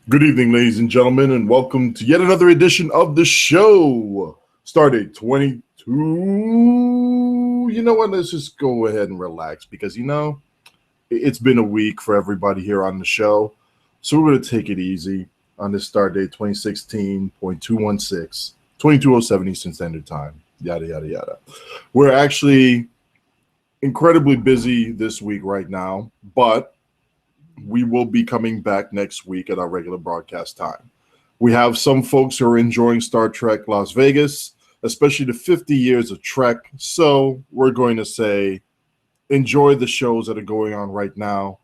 Good evening, ladies and gentlemen, and welcome to yet another edition of the show. Stardate 22. You know what? Let's just go ahead and relax because, it's been a week for everybody here on the show. So we're going to take it easy on this Stardate 2016.216, 2207 Eastern Standard Time, yada, yada, yada. We're actually incredibly busy this week right now, but we will be coming back next week at our regular broadcast time. We have some folks who are enjoying Star Trek Las Vegas, especially the 50 years of Trek. So we're going to say, enjoy the shows that are going on right now.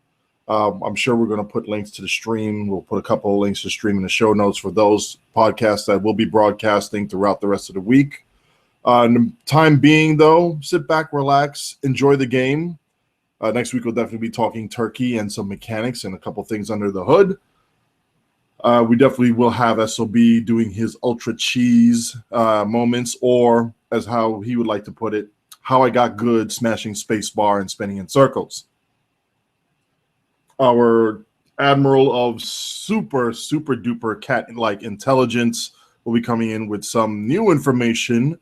I'm sure we're going to put links to the stream. We'll put a couple of links to the stream in the show notes for those podcasts that will be broadcasting throughout the rest of the week. In the time being, though, sit back, relax, enjoy the game. Next week, we'll definitely be talking turkey and some mechanics and a couple things under the hood. We definitely will have SOB doing his ultra cheese moments, or as how he would like to put it, how I got good smashing spacebar and spinning in circles. Our Admiral of super duper cat-like intelligence will be coming in with some new information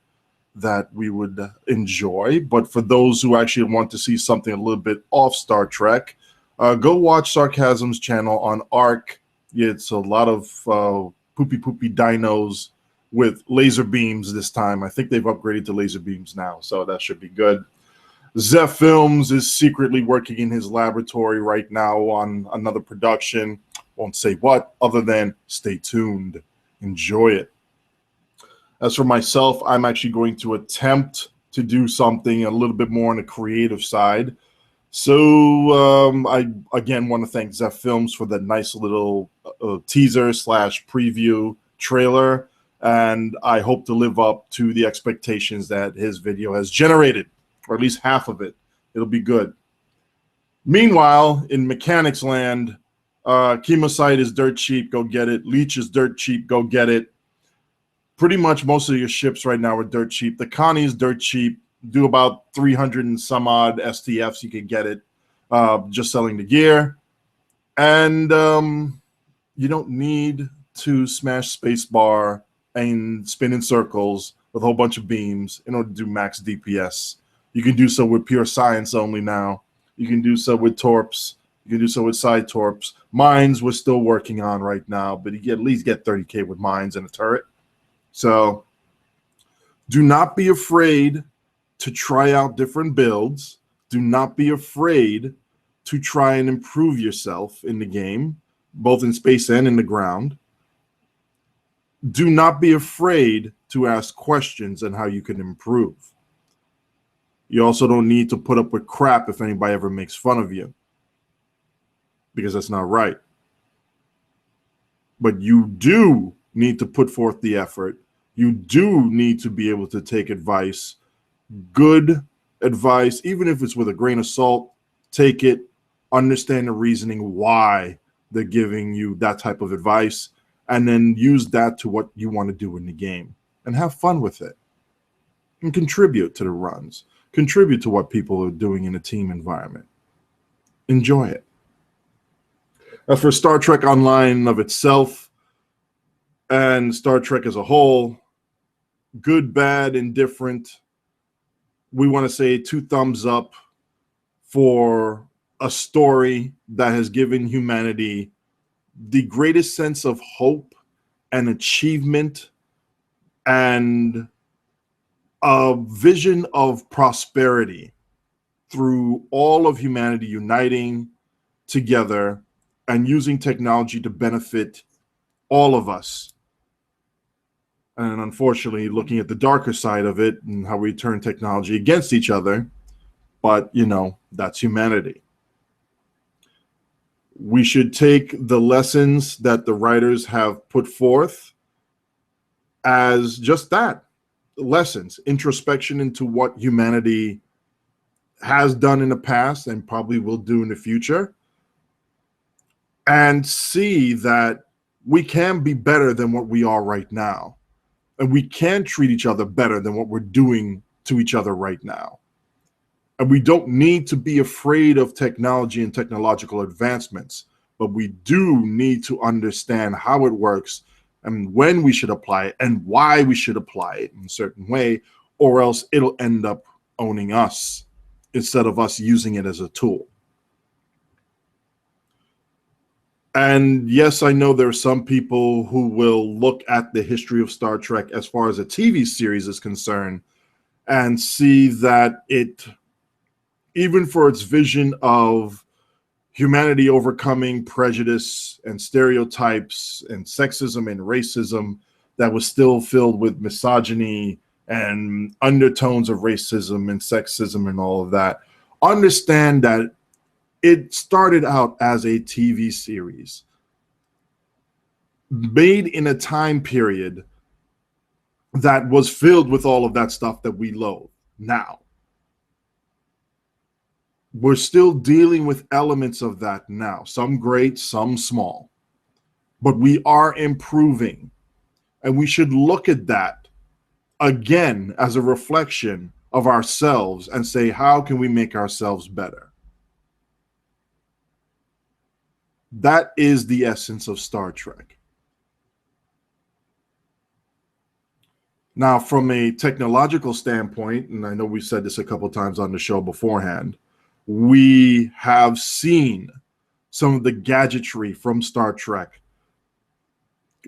that we would enjoy. But for those who actually want to see something a little bit off Star Trek, go watch Sarcasm's channel on ARC. It's a lot of poopy dinos with laser beams this time. I think they've upgraded to laser beams now, so that should be good. Zeph Films is secretly working in his laboratory right now on another production. Won't say what, other than stay tuned. Enjoy it. As for myself, I'm actually going to attempt to do something a little bit more on the creative side. So I, again, want to thank Zeph Films for the nice little teaser / preview trailer. And I hope to live up to the expectations that his video has generated, or at least half of it. It'll be good. Meanwhile, in Mechanics Land, Chemosite is dirt cheap. Go get it. Leech is dirt cheap. Go get it. Pretty much most of your ships right now are dirt cheap. The Connie is dirt cheap. Do about 300 and some odd STFs. You can get it just selling the gear. And you don't need to smash spacebar and spin in circles with a whole bunch of beams in order to do max DPS. You can do so with pure science only now. You can do so with torps. You can do so with side torps. Mines we're still working on right now, but you can at least get 30K with mines and a turret. So do not be afraid to try out different builds. Do not be afraid to try and improve yourself in the game, both in space and in the ground. Do not be afraid to ask questions on how you can improve. You also don't need to put up with crap if anybody ever makes fun of you, because that's not right. But you do need to put forth the effort. You do need to be able to take advice, good advice, even if it's with a grain of salt. Take it, understand the reasoning why they're giving you that type of advice, and then use that to what you want to do in the game and have fun with it and contribute to the runs, contribute to what people are doing in a team environment. Enjoy it. As for Star Trek Online of itself, and Star Trek as a whole, good, bad, indifferent, we want to say 2 thumbs up for a story that has given humanity the greatest sense of hope and achievement and a vision of prosperity through all of humanity uniting together and using technology to benefit all of us. And unfortunately, looking at the darker side of it and how we turn technology against each other. But, that's humanity. We should take the lessons that the writers have put forth as just that, lessons, introspection into what humanity has done in the past and probably will do in the future, and see that we can be better than what we are right now. And we can treat each other better than what we're doing to each other right now. And we don't need to be afraid of technology and technological advancements. but we do need to understand how it works and when we should apply it and why we should apply it in a certain way, or else it'll end up owning us instead of us using it as a tool. And yes, I know there are some people who will look at the history of Star Trek as far as a TV series is concerned and see that it, even for its vision of humanity overcoming prejudice and stereotypes and sexism and racism, that was still filled with misogyny and undertones of racism and sexism and all of that. Understand that it started out as a TV series made in a time period that was filled with all of that stuff that we loathe now. We're still dealing with elements of that now, some great, some small, but we are improving, and we should look at that again as a reflection of ourselves and say, how can we make ourselves better? That is the essence of Star Trek. Now, from a technological standpoint, and I know we've said this a couple times on the show beforehand, we have seen some of the gadgetry from Star Trek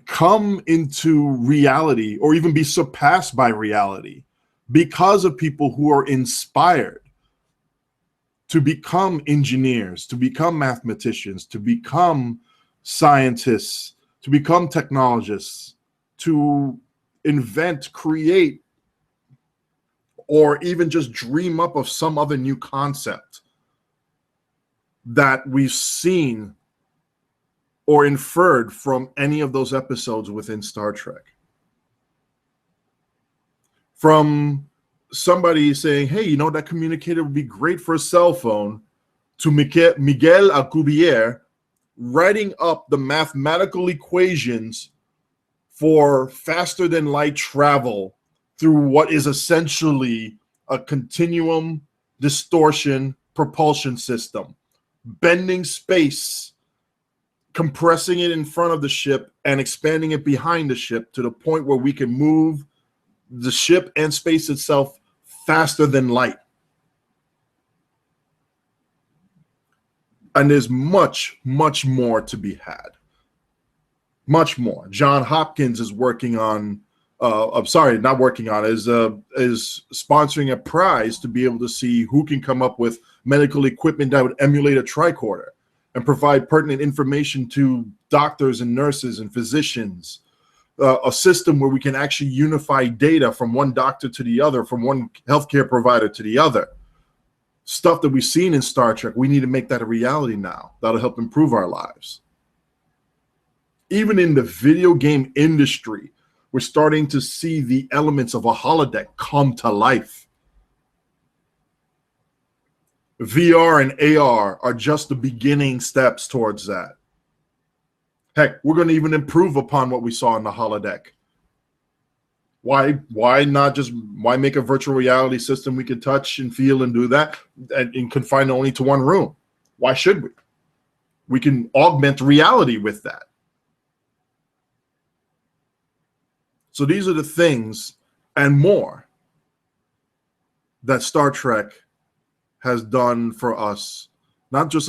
come into reality or even be surpassed by reality because of people who are inspired to become engineers, to become mathematicians, to become scientists, to become technologists, to invent, create, or even just dream up of some other new concept that we've seen or inferred from any of those episodes within Star Trek. From somebody saying, hey, you know, that communicator would be great for a cell phone, to Miguel Alcubierre writing up the mathematical equations for faster than light travel through what is essentially a continuum distortion propulsion system, bending space, compressing it in front of the ship and expanding it behind the ship to the point where we can move the ship and space itself faster than light. And there's much, much more to be had. Much more. John Hopkins is working on, is sponsoring a prize to be able to see who can come up with medical equipment that would emulate a tricorder and provide pertinent information to doctors and nurses and physicians. A system where we can actually unify data from one doctor to the other, from one healthcare provider to the other. Stuff that we've seen in Star Trek, we need to make that a reality now. That'll help improve our lives. Even in the video game industry, we're starting to see the elements of a holodeck come to life. VR and AR are just the beginning steps towards that. Heck, we're going to even improve upon what we saw in the holodeck. Why make a virtual reality system we can touch and feel and do that and confine it only to one room? Why should we? We can augment reality with that. So these are the things and more that Star Trek has done for us, not just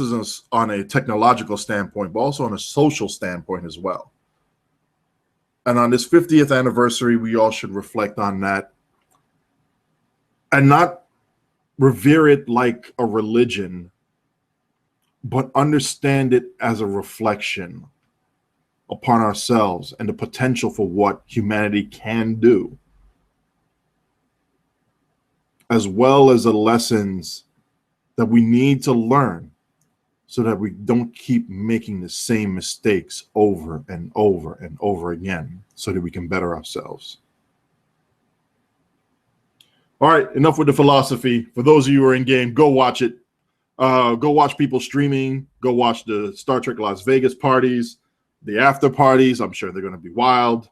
on a technological standpoint, but also on a social standpoint as well. And on this 50th anniversary, we all should reflect on that and not revere it like a religion, but understand it as a reflection upon ourselves and the potential for what humanity can do, as well as the lessons that we need to learn so that we don't keep making the same mistakes over and over and over again, so that we can better ourselves. All right, enough with the philosophy. For those of you who are in game, go watch it. Go watch people streaming. Go watch the Star Trek Las Vegas parties, the after parties. I'm sure they're going to be wild.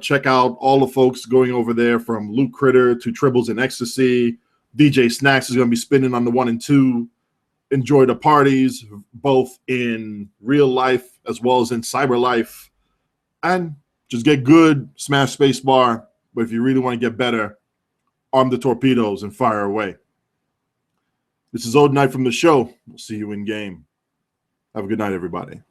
Check out all the folks going over there, from Luke Critter to Tribbles in Ecstasy. DJ Snacks is going to be spinning on the 1 and 2. enjoy the parties, both in real life as well as in cyber life. And just get good, smash spacebar. But if you really want to get better, arm the torpedoes and fire away. This is Old Knight from the show. We'll see you in game. Have a good night, everybody.